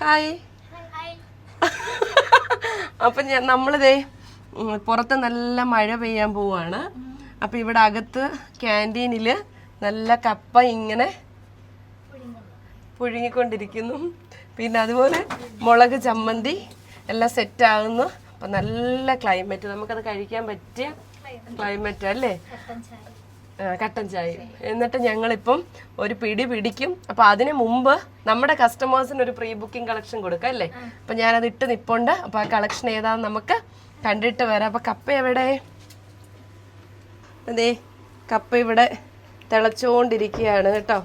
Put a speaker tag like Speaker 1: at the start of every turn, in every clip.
Speaker 1: Hi. അപ്പം നമ്മളിതേ പുറത്ത് നല്ല മഴ പെയ്യാൻ പോവാണ്. അപ്പം ഇവിടെ അകത്ത് ക്യാൻറ്റീനിൽ നല്ല കപ്പ ഇങ്ങനെ പുഴുങ്ങിക്കൊണ്ടിരിക്കുന്നു. പിന്നെ അതുപോലെ മുളക് ചമ്മന്തി എല്ലാം സെറ്റാകുന്നു. അപ്പം നല്ല ക്ലൈമറ്റ്, നമുക്കത് കഴിക്കാൻ പറ്റിയ ക്ലൈമറ്റ് അല്ലേ? കട്ടൻ ചായ. എന്നിട്ട് ഞങ്ങളിപ്പം ഒരു പിടി പിടിക്കും. അപ്പം അതിന് മുമ്പ് നമ്മുടെ കസ്റ്റമേഴ്സിന് ഒരു പ്രീ ബുക്കിംഗ് കളക്ഷൻ കൊടുക്കാം അല്ലേ? അപ്പം ഞാനത് ഇട്ട് നിൽപ്പുണ്ട്. അപ്പം ആ കളക്ഷൻ ഏതാണെന്ന് നമുക്ക് കണ്ടിട്ട് വരാം. അപ്പം കപ്പ എവിടെ? അതെ, കപ്പ ഇവിടെ തിളച്ചുകൊണ്ടിരിക്കുകയാണ് കേട്ടോ.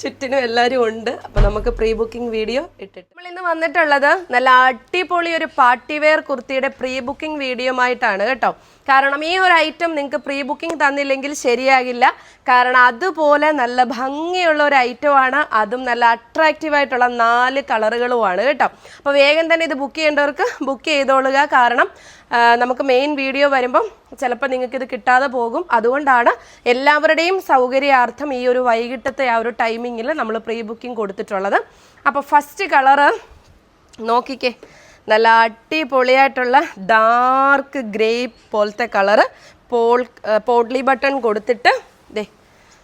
Speaker 1: ചുറ്റിനും എല്ലാവരും ഉണ്ട്. അപ്പം നമുക്ക് പ്രീ ബുക്കിംഗ് വീഡിയോ ഇട്ടിട്ട് നമ്മളിന്ന് വന്നിട്ടുള്ളത് നല്ല അടിപൊളി ഒരു പാർട്ടി വെയർ കുർത്തിയുടെ പ്രീ ബുക്കിംഗ് വീഡിയോ ആയിട്ടാണ് കേട്ടോ. കാരണം ഈ ഒരു ഐറ്റം നിങ്ങൾക്ക് പ്രീ ബുക്കിംഗ് തന്നില്ലെങ്കിൽ ശരിയാകില്ല. കാരണം അതുപോലെ നല്ല ഭംഗിയുള്ള ഒരു ഐറ്റമാണ്, അതും നല്ല അട്രാക്റ്റീവായിട്ടുള്ള 4 കളറുകളുമാണ് കേട്ടോ. അപ്പോൾ വേഗം തന്നെ ഇത് ബുക്ക് ചെയ്യേണ്ടവർക്ക് ബുക്ക് ചെയ്തോളുക. കാരണം നമുക്ക് മെയിൻ വീഡിയോ വരുമ്പം ചിലപ്പോൾ നിങ്ങൾക്കിത് കിട്ടാതെ പോകും. അതുകൊണ്ടാണ് എല്ലാവരുടെയും സൗകര്യാർത്ഥം ഈ ഒരു വൈകിട്ടത്തെ ആ ഒരു ടൈമിങ്ങിൽ നമ്മൾ പ്രീ ബുക്കിംഗ് കൊടുത്തിട്ടുള്ളത്. അപ്പോൾ ഫസ്റ്റ് കളറ് നോക്കിക്കേ, നല്ല അടിപൊളിയായിട്ടുള്ള ഡാർക്ക് ഗ്രേപ്പ് പോലത്തെ കളറ്. പോട്ട്ലി ബട്ടൺ കൊടുത്തിട്ട് ദേ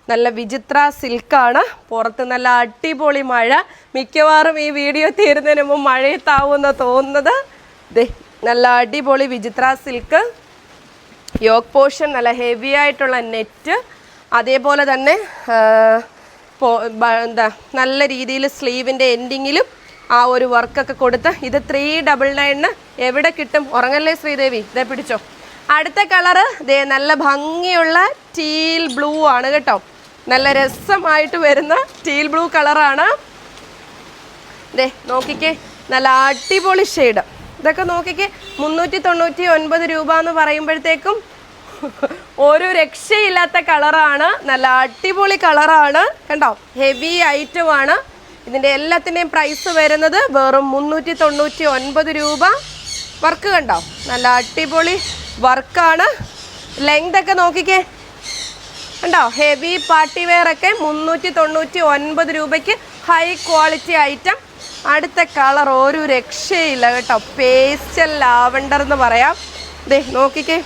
Speaker 1: നല്ല വിചിത്ര സിൽക്കാണ്. പുറത്ത് നല്ല അടിപൊളി മഴ. മിക്കവാറും ഈ വീഡിയോ തീരുന്നതിന് മുമ്പ് മഴയത്താവുമെന്ന് തോന്നുന്നത്. ദേ നല്ല അടിപൊളി വിചിത്ര സിൽക്ക്. യോക്ക് പോർഷൻ നല്ല ഹെവി ആയിട്ടുള്ള നെറ്റ്. അതേപോലെ തന്നെ നല്ല രീതിയിൽ സ്ലീവിൻ്റെ എൻഡിങ്ങിലും ആ ഒരു വർക്കൊക്കെ കൊടുത്ത് ഇത് 399 എവിടെ കിട്ടും? ഉറങ്ങല്ലേ ശ്രീദേവി, ഇതേ പിടിച്ചോ. അടുത്ത കളറ് ദേ നല്ല ഭംഗിയുള്ള ടീൽ ബ്ലൂ ആണ് കേട്ടോ. നല്ല രസമായിട്ട് വരുന്ന ടീൽ ബ്ലൂ കളറാണ്. ദേ നോക്കിക്കേ, നല്ല അടിപൊളി ഷെയ്ഡ്. ഇതൊക്കെ നോക്കിക്കേ, 399 രൂപ എന്ന് പറയുമ്പോഴത്തേക്കും ഒരു രക്ഷയില്ലാത്ത കളറാണ്. നല്ല അടിപൊളി കളറാണ് കണ്ടോ. ഹെവി ഐറ്റമാണ്. ഇതിൻ്റെ എല്ലാത്തിൻ്റെയും പ്രൈസ് വരുന്നത് വെറും 399 രൂപ. വർക്ക് കണ്ടോ, നല്ല അടിപൊളി വർക്കാണ്. ലെങ്ത് ഒക്കെ നോക്കിക്കേ കണ്ടോ. ഹെവി പാർട്ടി വെയർ ഒക്കെ 399 രൂപയ്ക്ക് ഹൈ ക്വാളിറ്റി ഐറ്റം. അടുത്ത കളർ ഒരു രക്ഷയില്ല കേട്ടോ, പേസ്റ്റൽ ലാവണ്ടർ എന്ന് പറയാം. ദേ നോക്കിക്കേ,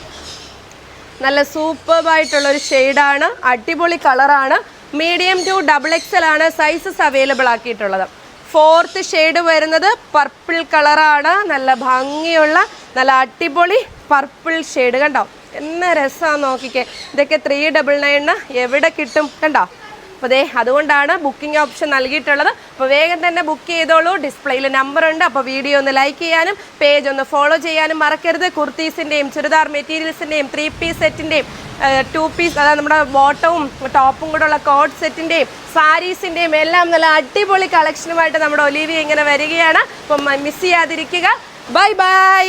Speaker 1: നല്ല സൂപ്പർബായിട്ടുള്ളൊരു ഷെയ്ഡാണ്. അടിപൊളി കളറാണ്. മീഡിയം ടു XXL ആണ് സൈസസ് അവൈലബിൾ ആക്കിയിട്ടുള്ളത്. 4th ഷെയ്ഡ് വരുന്നത് പർപ്പിൾ കളറാണ്. നല്ല ഭംഗിയുള്ള നല്ല അടിപൊളി പർപ്പിൾ ഷെയ്ഡ് കണ്ടോ. എന്ന രസമാണ് നോക്കിക്കേ. ഇതൊക്കെ 399 എവിടെ കിട്ടും കണ്ടോ. അപ്പോൾ ദേ അതുകൊണ്ടാണ് ബുക്കിംഗ് ഓപ്ഷൻ നൽകിയിട്ടുള്ളത്. അപ്പോൾ വേഗം തന്നെ ബുക്ക് ചെയ്തോളൂ. ഡിസ്പ്ലേയിൽ നമ്പർ ഉണ്ട്. അപ്പോൾ വീഡിയോ ഒന്ന് ലൈക്ക് ചെയ്യാനും പേജ് ഒന്ന് ഫോളോ ചെയ്യാനും മറക്കരുത്. കുർത്തീസിൻ്റെയും ചുരിദാർ മെറ്റീരിയൽസിൻ്റെയും 3 പീസ് സെറ്റിൻ്റെയും 2 പീസ്, അതായത് നമ്മുടെ ബോട്ടവും ടോപ്പും കൂടെ ഉള്ള കോട്ട് സെറ്റിൻ്റെയും സാരീസിൻ്റെയും എല്ലാം നല്ല അടിപൊളി കളക്ഷനുമായിട്ട് നമ്മുടെ ഒലീവിയ ഇങ്ങനെ വരികയാണ്. അപ്പം മിസ് ചെയ്യാതിരിക്കുക. Bye bye.